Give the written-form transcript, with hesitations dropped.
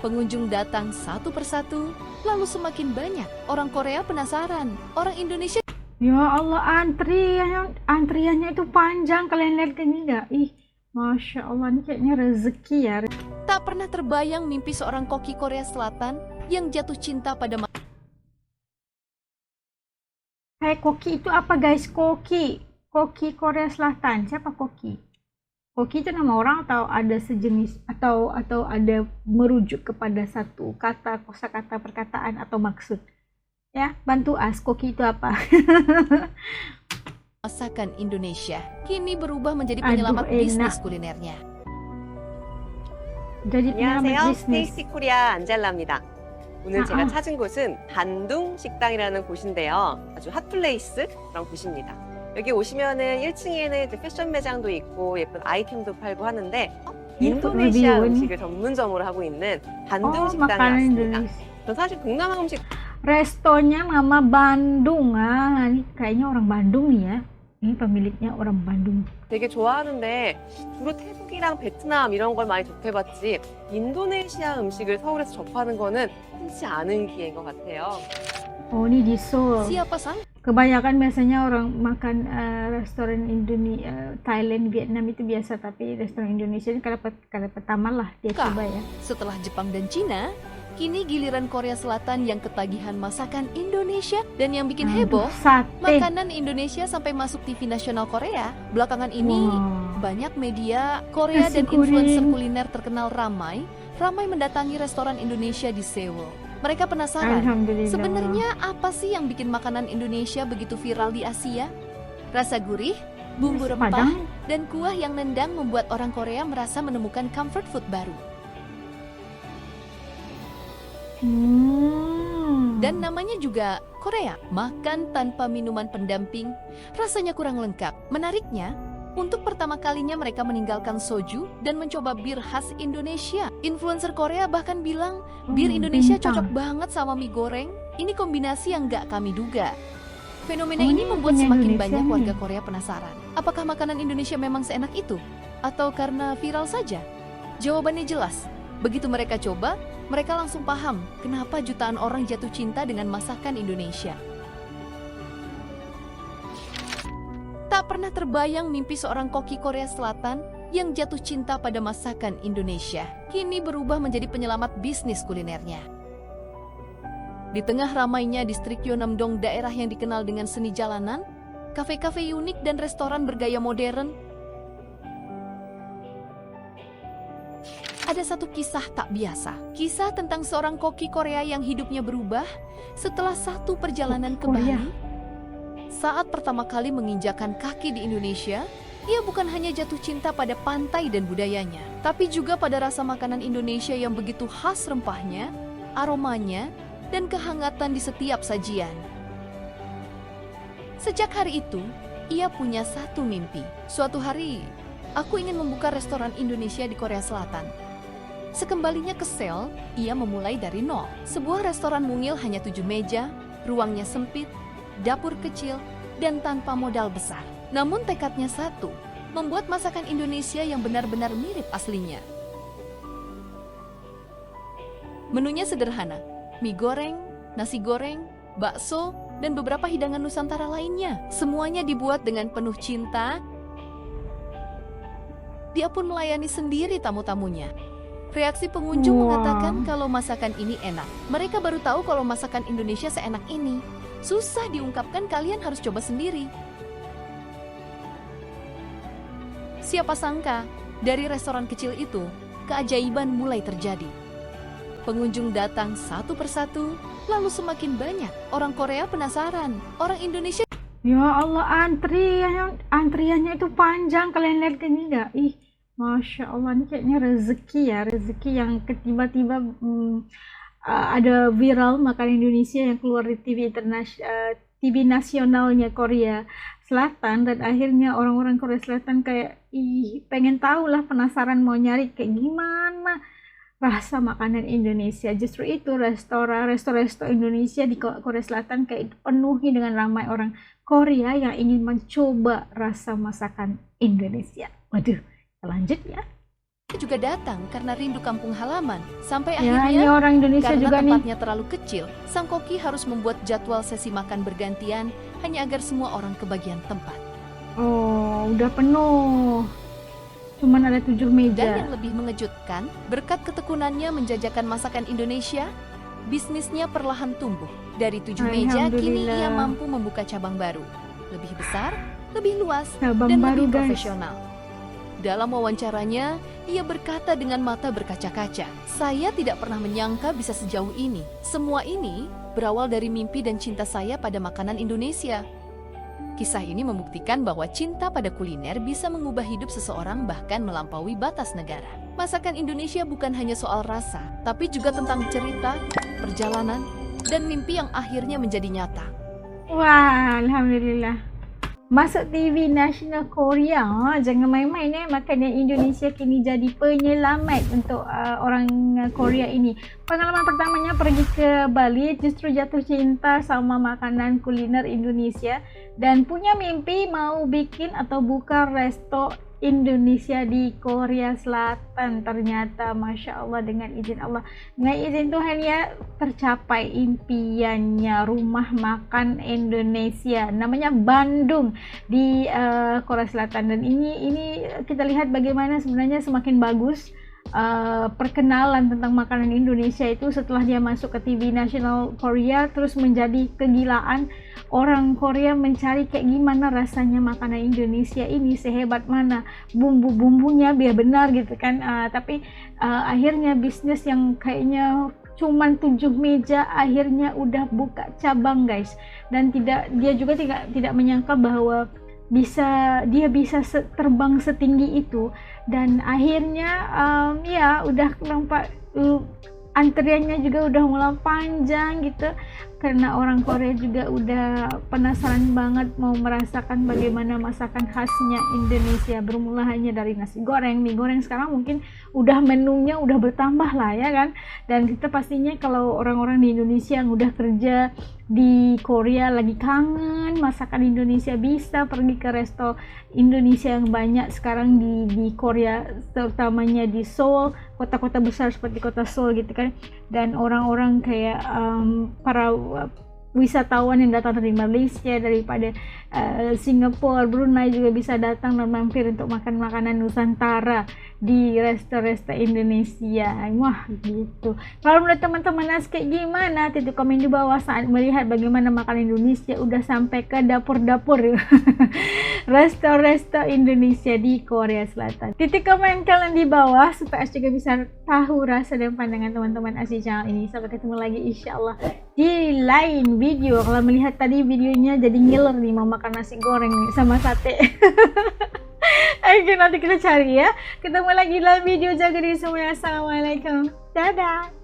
Pengunjung datang satu persatu, lalu semakin banyak orang Korea penasaran. Orang Indonesia Ya Allah, antriannya itu panjang. Kalian lihat ini nggak? Ih, Masya Allah, ini kayaknya rezeki ya. tak pernah terbayang mimpi seorang koki Korea Selatan yang jatuh cinta pada Koki itu apa guys? Koki Korea Selatan. Siapa Koki? Koki itu nama orang atau ada sejenis atau ada merujuk kepada satu kata, kosakata, perkataan atau maksud? Ya, bantu Koki itu apa? masakan Indonesia. Kini berubah menjadi Aduh, penyelamat enak. bisnis kulinernya. Jadi penyelamat 안녕하세요. bisnis. 테이스티 코리아 안젤라입니다. 오늘 제가 아. 찾은 곳은 단둥 식당이라는 곳인데요. 아주 핫플레이스 그런 곳입니다. 여기 오시면은 1층에는 패션 매장도 있고 예쁜 아이템도 팔고 하는데 인도네시아 리뷰는? 음식을 전문점으로 하고 있는 단둥 식당에 makanan 왔습니다. Indonesia. 전 사실 동남아 음식 Restonya nama Bandung. Ini kayaknya orang Bandung nih ya. Ini pemiliknya orang Bandung. 되게 좋아하는데 주로 태국이랑 베트남 이런 걸 많이 접해봤지 인도네시아 음식을 서울에서 접하는 거는 흔치 않은 기회인 것 같아요. Oh, ini di Seoul. Siapa sang? Kebanyakan biasanya orang makan restoran Indonesia, Thailand, Vietnam itu biasa, tapi restoran Indonesia ini kali pertama lah dia coba ya. Setelah Jepang dan Cina, kini giliran Korea Selatan yang ketagihan masakan Indonesia dan yang bikin heboh, Sate. makanan Indonesia sampai masuk TV nasional Korea. Belakangan ini Wow. banyak media Korea Nasi dan influencer goreng. kuliner terkenal ramai mendatangi restoran Indonesia di Seoul. Mereka penasaran, Alhamdulillah. sebenarnya apa sih yang bikin makanan Indonesia begitu viral di Asia? Rasa gurih, bumbu Nasi rempah, Padang. dan kuah yang nendang membuat orang Korea merasa menemukan comfort food baru. Dan namanya juga Korea, makan tanpa minuman pendamping, rasanya kurang lengkap. Menariknya, untuk pertama kalinya mereka meninggalkan soju dan mencoba bir khas Indonesia. Influencer Korea bahkan bilang, bir Indonesia bintang. cocok banget sama mie goreng. Ini kombinasi yang nggak kami duga. Fenomena Oh, ini ini membuat punya semakin Indonesia banyak nih. warga Korea penasaran. Apakah makanan Indonesia memang seenak itu? Atau karena viral saja? Jawabannya jelas. Begitu mereka coba, mereka langsung paham kenapa jutaan orang jatuh cinta dengan masakan Indonesia. Tak pernah terbayang mimpi seorang koki Korea Selatan yang jatuh cinta pada masakan Indonesia. Kini berubah menjadi penyelamat bisnis kulinernya. Di tengah ramainya distrik Yeonam-dong, daerah yang dikenal dengan seni jalanan, kafe-kafe unik dan restoran bergaya modern, ada satu kisah tak biasa. Kisah tentang seorang koki Korea yang hidupnya berubah setelah satu perjalanan ke Korea. Bali. Saat pertama kali menginjakan kaki di Indonesia, ia bukan hanya jatuh cinta pada pantai dan budayanya, tapi juga pada rasa makanan Indonesia yang begitu khas rempahnya, aromanya, dan kehangatan di setiap sajian. Sejak hari itu, ia punya satu mimpi. Suatu hari, aku ingin membuka restoran Indonesia di Korea Selatan. Sekembalinya ke Seoul, ia memulai dari nol. Sebuah restoran mungil hanya 7 meja, ruangnya sempit, dapur kecil, dan tanpa modal besar. Namun tekadnya satu, membuat masakan Indonesia yang benar-benar mirip aslinya. Menunya sederhana, mie goreng, nasi goreng, bakso, dan beberapa hidangan Nusantara lainnya. Semuanya dibuat dengan penuh cinta. Dia pun melayani sendiri tamu-tamunya. Reaksi pengunjung mengatakan kalau masakan ini enak. Mereka baru tahu kalau masakan Indonesia seenak ini. Susah diungkapkan, kalian harus coba sendiri. Siapa sangka, dari restoran kecil itu, keajaiban mulai terjadi. Pengunjung datang satu persatu, lalu semakin banyak. Orang Korea penasaran, orang Indonesia Ya Allah, antriannya itu panjang. Kalian lihat ini nggak? Ih, Masya Allah, ini kayaknya rezeki ya. Rezeki yang tiba-tiba ada viral makanan Indonesia yang keluar di TV nasionalnya Korea Selatan, dan akhirnya orang-orang Korea Selatan kayak pengen tahu lah, penasaran, mau nyari kayak gimana rasa makanan Indonesia. Justru itu resto Indonesia di Korea Selatan kayak dipenuhi dengan ramai orang Korea yang ingin mencoba rasa masakan Indonesia. Waduh, lanjut ya. Mereka juga datang karena rindu kampung halaman. Sampai Ya, ini akhirnya, orang Indonesia karena juga nih. tempatnya terlalu kecil, sang koki harus membuat jadwal sesi makan bergantian hanya agar semua orang kebagian tempat. Oh, udah penuh. Cuman ada 7 Dan meja. yang lebih mengejutkan, berkat ketekunannya menjajakan masakan Indonesia, bisnisnya perlahan tumbuh. Dari 7 meja, kini Alhamdulillah. ia mampu membuka cabang baru. Lebih besar, lebih luas, Cabang dan baru, lebih guys. profesional. Dalam wawancaranya, ia berkata dengan mata berkaca-kaca, "Saya tidak pernah menyangka bisa sejauh ini. Semua ini berawal dari mimpi dan cinta saya pada makanan Indonesia." Kisah ini membuktikan bahwa cinta pada kuliner bisa mengubah hidup seseorang bahkan melampaui batas negara. Masakan Indonesia bukan hanya soal rasa, tapi juga tentang cerita, perjalanan, dan mimpi yang akhirnya menjadi nyata. Wah, Alhamdulillah. Masuk TV Nasional Korea, jangan main-main makanan Indonesia kini jadi penyelamat untuk orang Korea ini. Pengalaman pertamanya pergi ke Bali, justru jatuh cinta sama makanan kuliner Indonesia dan punya mimpi mau bikin atau buka resto Indonesia di Korea Selatan. Ternyata Masya Allah, dengan izin Allah, dengan izin Tuhan ya, tercapai impiannya, rumah makan Indonesia namanya Bandung di Korea Selatan. Dan ini kita lihat bagaimana sebenarnya semakin bagus perkenalan tentang makanan Indonesia itu setelah dia masuk ke TV Nasional Korea, terus menjadi kegilaan orang Korea mencari kayak gimana rasanya makanan Indonesia ini, sehebat mana bumbu-bumbunya biar benar gitu kan. Tapi akhirnya bisnis yang kayaknya cuman 7 meja akhirnya udah buka cabang, guys. Dan dia juga tidak menyangka bahwa dia bisa terbang setinggi itu. Dan akhirnya ya udah nampak antriannya juga udah mulai panjang gitu, karena orang Korea juga udah penasaran banget mau merasakan bagaimana masakan khasnya Indonesia. Bermula hanya dari nasi goreng, mie goreng, sekarang mungkin udah menunya udah bertambah lah ya kan. Dan kita pastinya kalau orang-orang di Indonesia yang udah kerja di Korea lagi kangen masakan Indonesia, bisa pergi ke resto Indonesia yang banyak sekarang di Korea, terutamanya di Seoul, kota-kota besar seperti kota Seoul gitu kan. Dan orang-orang kayak para wisatawan yang datang dari Malaysia, daripada Singapura, Brunei juga bisa datang dan mampir untuk makan makanan Nusantara di resto-resto Indonesia. Wah gitu. Kalau menurut teman-teman Nas kayak gimana? Titik komen di bawah saat melihat bagaimana makanan Indonesia udah sampai ke dapur-dapur resto-resto Indonesia di Korea Selatan. Titik komen kalian di bawah supaya juga bisa tahu rasa dan pandangan teman-teman asli channel ini. Sampai ketemu lagi insyaallah di lain video. Kalau melihat tadi videonya jadi ngiler nih mau makan nasi goreng nih sama sate. Oke, nanti kita cari ya. Ketemu lagi dalam video. Jaga diri semuanya. Assalamualaikum. Dadah.